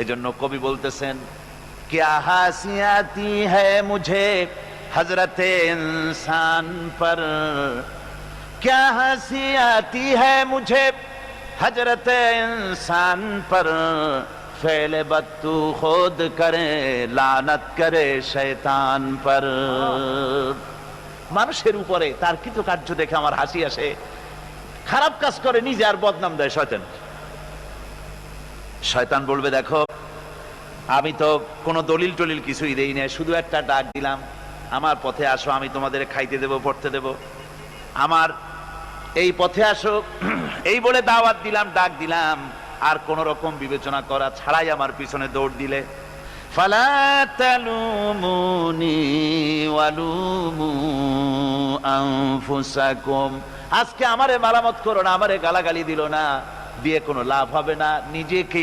এজন্য কবি বলতেছেন, क्या हंसी आती है मुझे हजरते इंसान पर, क्या हंसी आती है मुझे हजरते इंसान पर, फेले बत्तू खुद करे लानत करे शैतान पर। মানুষের উপরে তার কৃতকার্য দেখে আমার হাসি আসে, খারাপ কাজ করে নিজে আর বদনাম দেয় শয়তান। শয়তান বলবে, দেখো আমি তো কোনো দলিল টলিল কিছুই দেই না, শুধু একটা ডাক দিলাম, আমার পথে আসো, আমি তোমাদের খাইতে দেব, পড়তে দেব, আমার এই পথে আসো, এই বলে দাওয়াত দিলাম, ডাক দিলাম, আর কোন রকম বিবেচনা করা ছাড়াই আমার পিছনে দৌড় দিলে, ফালা তালুমুনি ওয়ালুমু আনফুসাকুম, আজকে আমারে মালামত করো না, আমারে গালাগালি দিল না, দিয়ে কোনো লাভ হবে না, নিজেকে